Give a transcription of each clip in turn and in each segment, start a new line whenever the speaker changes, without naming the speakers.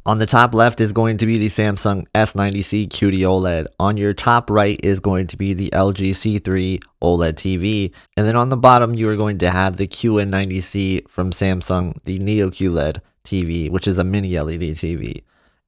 On the top left is going to be the Samsung S90C QD OLED. On your top right is going to be the LG C3 OLED TV. And then on the bottom, you are going to have the QN90C from Samsung, the Neo QLED TV, which is a mini LED TV.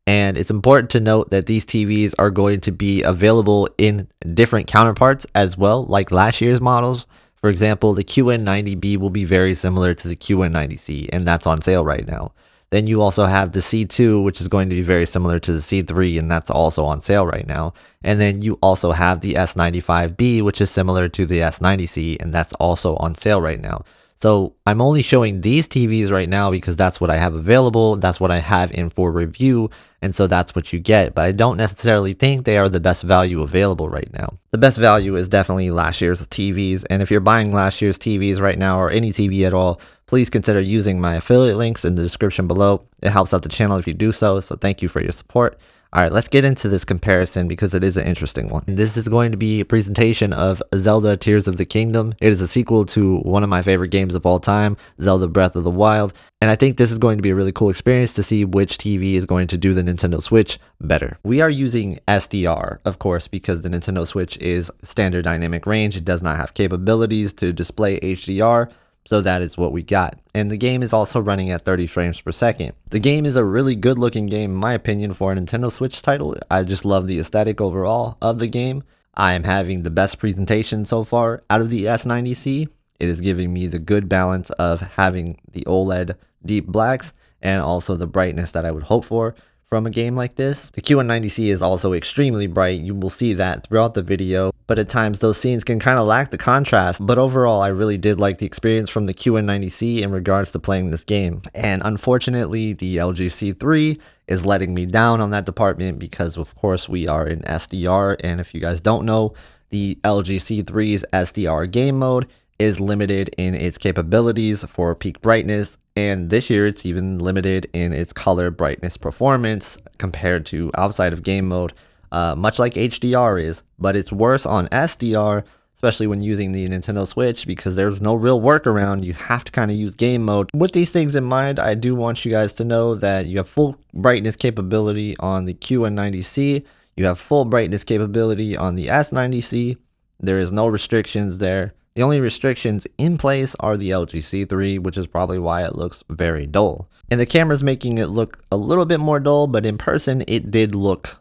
And it's important to note that these TVs are going to be available in different counterparts as well, like last year's models. For example, the QN90B will be very similar to the QN90C, and that's on sale right now. Then you also have the C2, which is going to be very similar to the C3, and that's also on sale right now. And then you also have the S95B, which is similar to the S90C, and that's also on sale right now. So I'm only showing these TVs right now because that's what I have available. That's what I have in for review. And so that's what you get. But I don't necessarily think they are the best value available right now. The best value is definitely last year's TVs. And if you're buying last year's TVs right now or any TV at all, please consider using my affiliate links in the description below. It helps out the channel if you do so. So thank you for your support. All right, let's get into this comparison because it is an interesting one. This is going to be a presentation of Zelda Tears of the Kingdom. It is a sequel to one of my favorite games of all time, Zelda Breath of the Wild. And I think this is going to be a really cool experience to see which TV is going to do the Nintendo Switch better. We are using SDR, of course, because the Nintendo Switch is standard dynamic range. It does not have capabilities to display HDR. So that is what we got. And the game is also running at 30 frames per second. The game is a really good looking game in my opinion for a Nintendo Switch title. I just love the aesthetic overall of the game. I am having the best presentation so far out of the S90C. It is giving me the good balance of having the OLED deep blacks and also the brightness that I would hope for from a game like this. The QN90C is also extremely bright. You will see that throughout the video, but at times those scenes can kind of lack the contrast. But overall, I really did like the experience from the QN90C in regards to playing this game. And unfortunately, the LG C3 is letting me down on that department because of course we are in SDR. And if you guys don't know, the LG C3's SDR game mode is limited in its capabilities for peak brightness, and this year it's even limited in its color brightness performance compared to outside of game mode, much like HDR is, but it's worse on SDR, especially when using the Nintendo Switch because there's no real workaround. You have to kind of use game mode. With these things in mind, I do want you guys to know that you have full brightness capability on the QN90C, you have full brightness capability on the S90C, there is no restrictions there. The only restrictions in place are the LG C3, which is probably why it looks very dull. And the camera's making it look a little bit more dull, but in person it did look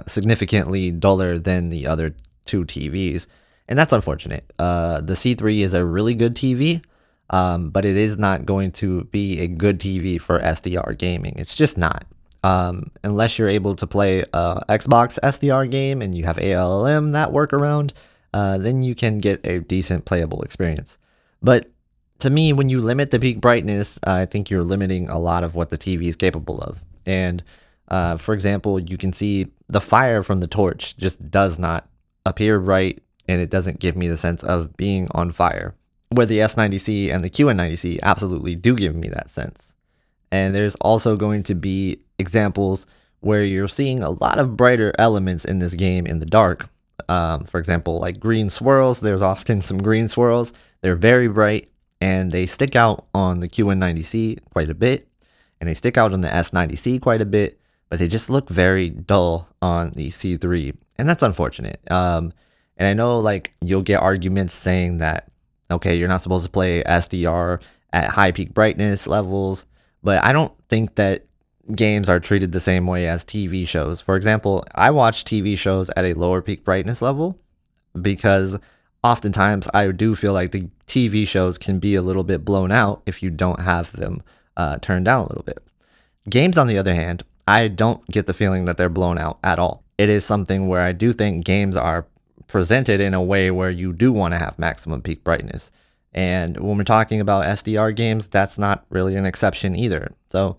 significantly duller than the other two TVs. And that's unfortunate. The C3 is a really good TV, but it is not going to be a good TV for SDR gaming. It's just not. Unless you're able to play Xbox SDR game and you have ALM, that workaround, then you can get a decent playable experience. But to me, when you limit the peak brightness, I think you're limiting a lot of what the TV is capable of. And for example, you can see the fire from the torch just does not appear right, and it doesn't give me the sense of being on fire, where the S90C and the QN90C absolutely do give me that sense. And there's also going to be examples where you're seeing a lot of brighter elements in this game in the dark. For example, like green swirls, there's often some green swirls. They're very bright and they stick out on the QN90C quite a bit, and they stick out on the S90C quite a bit, but they just look very dull on the C3, and that's unfortunate. And I know like you'll get arguments saying that, okay, you're not supposed to play SDR at high peak brightness levels, but I don't think that games are treated the same way as TV shows. For example, I watch TV shows at a lower peak brightness level because oftentimes I do feel like the TV shows can be a little bit blown out if you don't have them turned down a little bit. Games, on the other hand, I don't get the feeling that they're blown out at all. It is something where I do think games are presented in a way where you do want to have maximum peak brightness. And when we're talking about SDR games, that's not really an exception either. So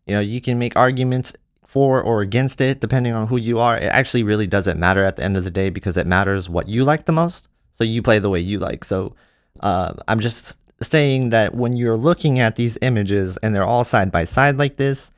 you know, you can make arguments for or against it depending on who you are. It actually really doesn't matter at the end of the day because it matters what you like the most. So you play the way you like. So I'm just saying that when you're looking at these images and they're all side by side like this,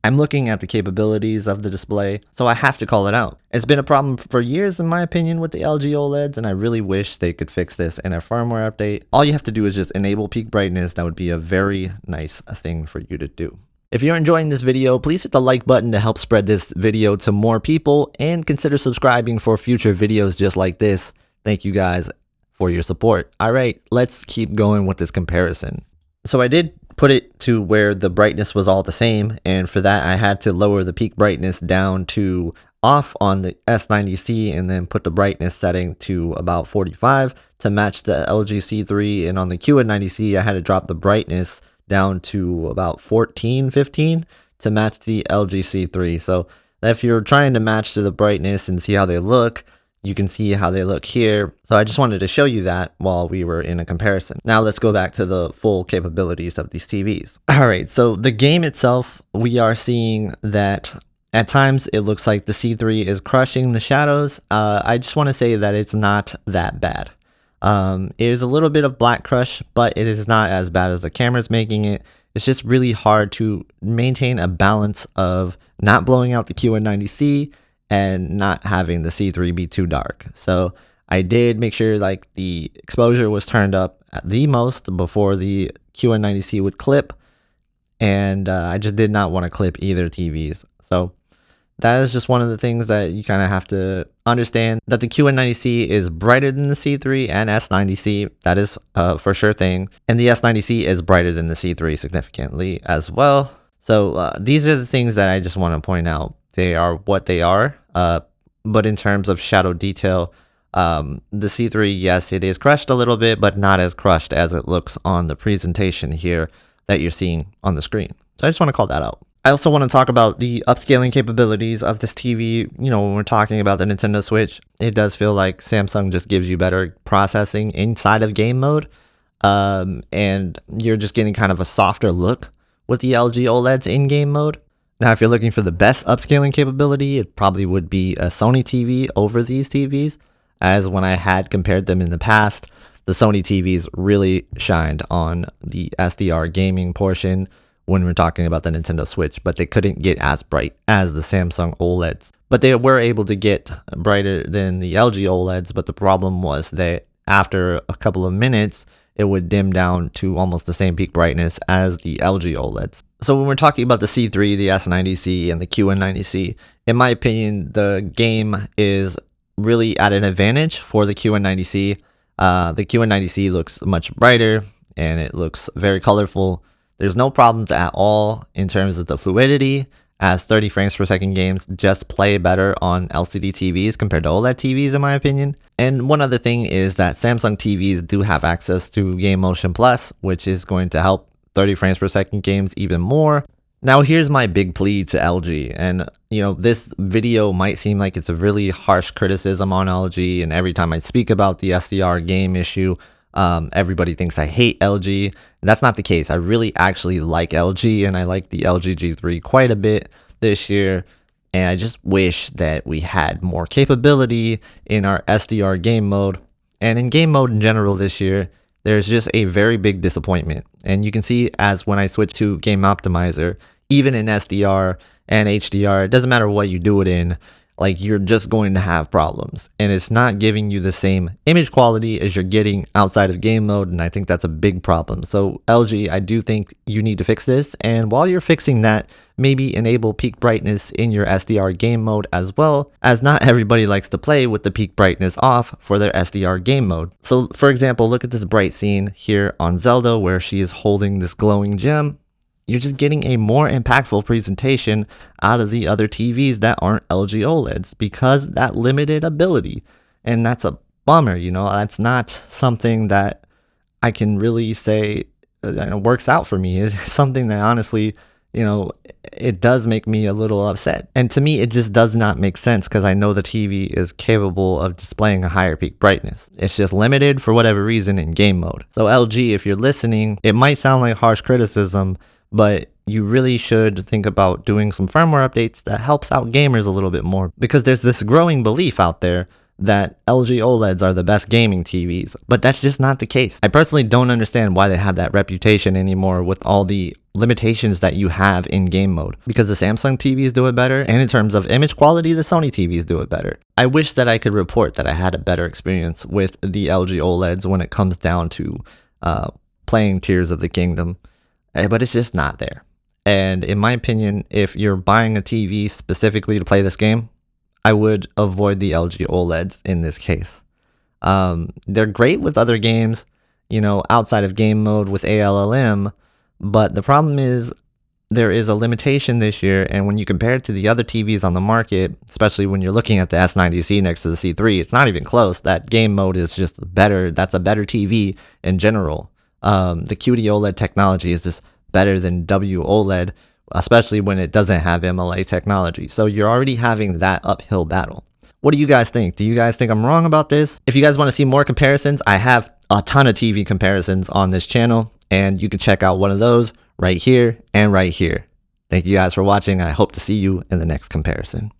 I'm looking at the capabilities of the display, so I have to call it out. It's been a problem for years in my opinion with the LG OLEDs, and I really wish they could fix this in a firmware update. All you have to do is just enable peak brightness. That would be a very nice thing for you to do. If you're enjoying this video, please hit the like button to help spread this video to more people, and consider subscribing for future videos just like this. Thank you guys for your support. All right, let's keep going with this comparison. So I did put it to where the brightness was all the same, and for that I had to lower the peak brightness down to off on the S90C and then put the brightness setting to about 45 to match the LG C3, and on the QN90C I had to drop the brightness down to about 14, 15 to match the LG C3. So if you're trying to match to the brightness and see how they look, you can see how they look here. So I just wanted to show you that while we were in a comparison. Now let's go back to the full capabilities of these TVs. All right, so the game itself, we are seeing that at times it looks like the C3 is crushing the shadows. I just want to say that it's not that bad. It is a little bit of black crush, but it is not as bad as the camera's making it. It's just really hard to maintain a balance of not blowing out the QN90C and not having the C3 be too dark. So I did make sure like the exposure was turned up at the most before the QN90C would clip, and I just did not want to clip either TVs. So that is just one of the things that you kind of have to understand, that the QN90C is brighter than the C3 and S90C. That is for sure thing. And the S90C is brighter than the C3 significantly as well. So these are the things that I just want to point out. They are what they are. But in terms of shadow detail, the C3, yes, it is crushed a little bit, but not as crushed as it looks on the presentation here that you're seeing on the screen. So I just want to call that out. I also want to talk about the upscaling capabilities of this TV. You know, when we're talking about the Nintendo Switch, it does feel like Samsung just gives you better processing inside of game mode. And you're just getting kind of a softer look with the LG OLEDs in game mode. Now, if you're looking for the best upscaling capability, it probably would be a Sony TV over these TVs, as when I had compared them in the past, the Sony TVs really shined on the SDR gaming portion when we're talking about the Nintendo Switch, but they couldn't get as bright as the Samsung OLEDs. But they were able to get brighter than the LG OLEDs, but the problem was that after a couple of minutes, it would dim down to almost the same peak brightness as the LG OLEDs. So when we're talking about the C3, the S90C, and the QN90C, in my opinion, the game is really at an advantage for the QN90C. The QN90C looks much brighter, and it looks very colorful. There's no problems at all in terms of the fluidity, as 30 frames per second games just play better on LCD TVs compared to OLED TVs, in my opinion. And one other thing is that Samsung TVs do have access to Game Motion Plus, which is going to help 30 frames per second games even more. Now here's my big plea to LG, and you know, this video might seem like it's a really harsh criticism on LG, and every time I speak about the SDR game issue, everybody thinks I hate LG. And that's not the case. I really actually like LG, and I like the LG G3 quite a bit this year. And I just wish that we had more capability in our SDR game mode. And in game mode in general this year, there's just a very big disappointment. And you can see as when I switch to Game Optimizer, even in SDR and HDR, it doesn't matter what you do it in, like you're just going to have problems, and it's not giving you the same image quality as you're getting outside of game mode, and I think that's a big problem. So LG, I do think you need to fix this, and while you're fixing that, maybe enable peak brightness in your SDR game mode as well, as not everybody likes to play with the peak brightness off for their SDR game mode. So for example, look at this bright scene here on Zelda where she is holding this glowing gem. You're just getting a more impactful presentation out of the other TVs that aren't LG OLEDs because that limited ability. And that's a bummer, you know, that's not something that I can really say works out for me. It's something that honestly, you know, it does make me a little upset. And to me, it just does not make sense because I know the TV is capable of displaying a higher peak brightness. It's just limited for whatever reason in game mode. So LG, if you're listening, it might sound like harsh criticism, but you really should think about doing some firmware updates that helps out gamers a little bit more, because there's this growing belief out there that LG OLEDs are the best gaming TVs, but that's just not the case. I personally don't understand why they have that reputation anymore with all the limitations that you have in game mode, because the Samsung TVs do it better, and in terms of image quality, the Sony TVs do it better. I wish that I could report that I had a better experience with the LG OLEDs when it comes down to playing Tears of the Kingdom, but it's just not there. And in my opinion, if you're buying a TV specifically to play this game, I would avoid the LG OLEDs in this case. They're great with other games, you know, outside of game mode with ALLM, but the problem is there is a limitation this year, and when you compare it to the other TVs on the market, especially when you're looking at the S90C next to the C3, it's not even close. That game mode is just better. That's a better TV in general. The QD OLED technology is just better than WOLED, especially when it doesn't have MLA technology. So you're already having that uphill battle. What do you guys think? Do you guys think I'm wrong about this? If you guys want to see more comparisons, I have a ton of TV comparisons on this channel, and you can check out one of those right here and right here. Thank you guys for watching. I hope to see you in the next comparison.